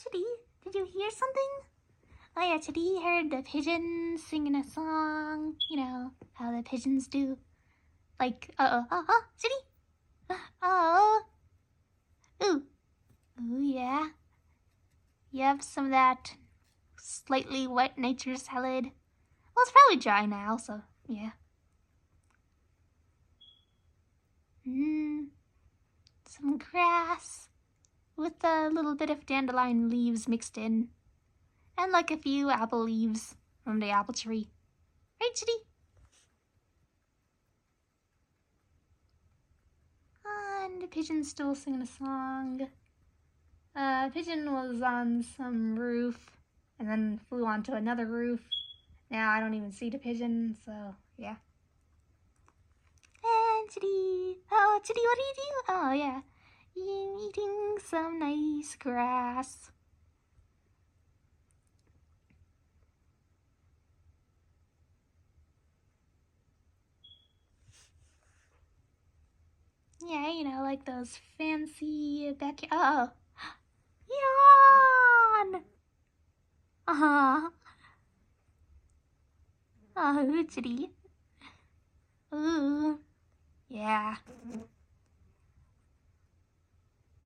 Chitti, did you hear something? Oh yeah, Chitti heard the pigeons singing a song. You know, how the pigeons do. Like, Chitti! Oh! Ooh! Ooh, yeah. You have some of that slightly wet nature salad. Well, it's probably dry now, so yeah. Some grass with a little bit of dandelion leaves mixed in. And like a few apple leaves from the apple tree. Right, Chitti? And the pigeon's still singing a song. Pigeon was on some roof and then flew onto another roof. Now I don't even see the pigeon, so yeah. And Chitti, oh Chitti, what do you do? Oh yeah, eating some nice grass. Yeah, you know, like those fancy backyard. Oh, yawn. Oh, Chitti. Ooh, yeah.